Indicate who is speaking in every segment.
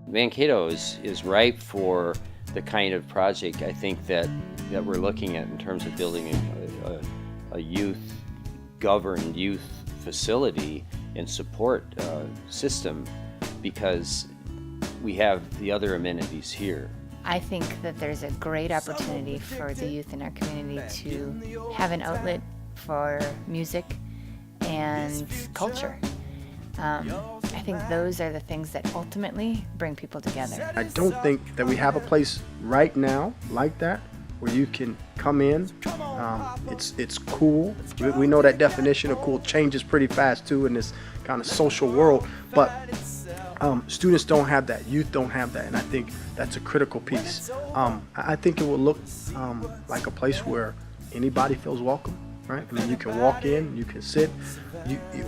Speaker 1: Mankato is ripe for the kind of project I think that we're looking at in terms of building a youth-governed youth facility and support system, because we have the other amenities here.
Speaker 2: I think that there's a great opportunity for the youth in our community to have an outlet for music and culture. I think those are the things that ultimately bring people together.
Speaker 3: I don't think that we have a place right now like that where you can come in. It's cool. We know that definition of cool changes pretty fast too in this kind of social world, but students don't have that, youth don't have that, and I think that's a critical piece. I think it will look like a place where anybody feels welcome, right? I mean, you can walk in, you can sit.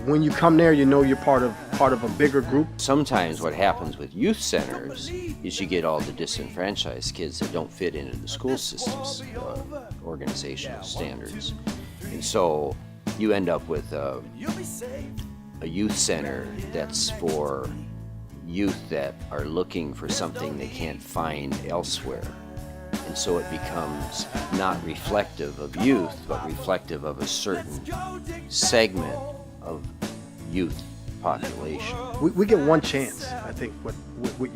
Speaker 3: When you come there, you know you're part of a bigger group.
Speaker 1: Sometimes what happens with youth centers is you get all the disenfranchised kids that don't fit into the school system's organizational standards, and so you end up with a youth center that's for youth that are looking for something they can't find elsewhere. And so it becomes not reflective of youth, but reflective of a certain segment of youth population.
Speaker 3: We get one chance, I think, with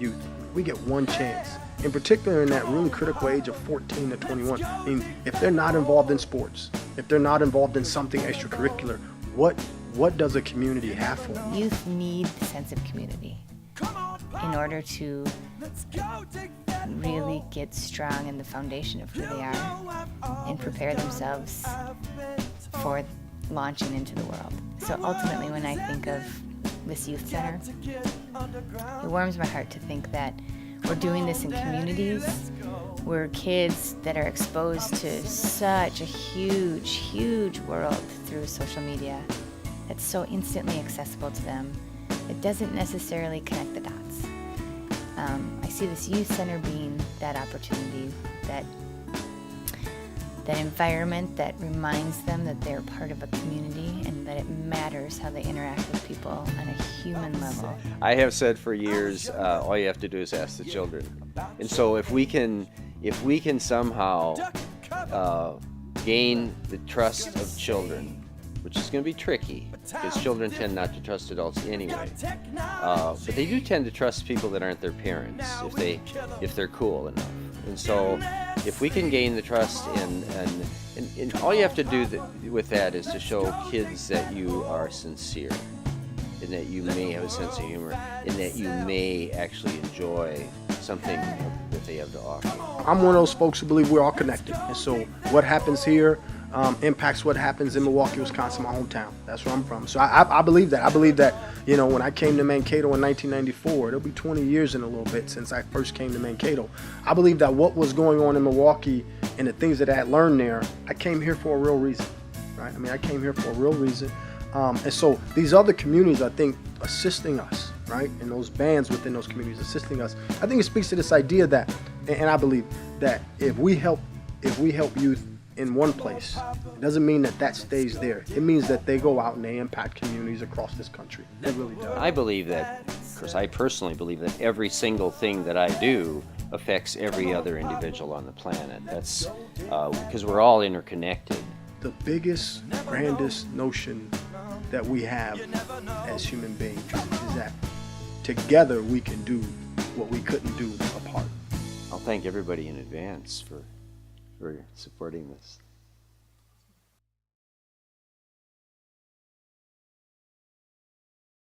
Speaker 3: youth. We get one chance. In particular, in that really critical age of 14 to 21. I mean, if they're not involved in sports, if they're not involved in something extracurricular, what does a community have for them?
Speaker 2: Youth need a sense of community in order to really get strong in the foundation of who they are and prepare themselves for launching into the world. So ultimately, when I think of this youth center, it warms my heart to think that we're doing this in communities where kids that are exposed to such a huge world through social media that's so instantly accessible to them, it doesn't necessarily connect the dots. I see this youth center being that opportunity, that environment that reminds them that they're part of a community and that it matters how they interact with people on a human level.
Speaker 1: I have said for years, all you have to do is ask the children. And so if we can somehow gain the trust of children, which is going to be tricky because children tend not to trust adults anyway, but they do tend to trust people that aren't their parents if they're cool enough. And so if we can gain the trust and all you have to do with that is to show kids that you are sincere and that you may have a sense of humor and that you may actually enjoy something that they have to offer.
Speaker 3: I'm one of those folks who believe we're all connected, and so what happens here impacts what happens in Milwaukee, Wisconsin, my hometown. That's where I'm from. So I believe that. I believe that, you know, when I came to Mankato in 1994, it'll be 20 years in a little bit since I first came to Mankato. I believe that what was going on in Milwaukee and the things that I had learned there, I came here for a real reason, right? I mean, I came here for a real reason. And so these other communities, I think, assisting us, right? And those bands within those communities assisting us. I think it speaks to this idea that, and I believe that if we help youth in one place, it doesn't mean that stays there. It means that they go out and they impact communities across this country. It really does.
Speaker 1: I believe that, of course, I personally believe that every single thing that I do affects every other individual on the planet. That's because we're all interconnected.
Speaker 3: The biggest, grandest notion that we have as human beings is that together we can do what we couldn't do apart.
Speaker 1: I'll thank everybody in advance for supporting this.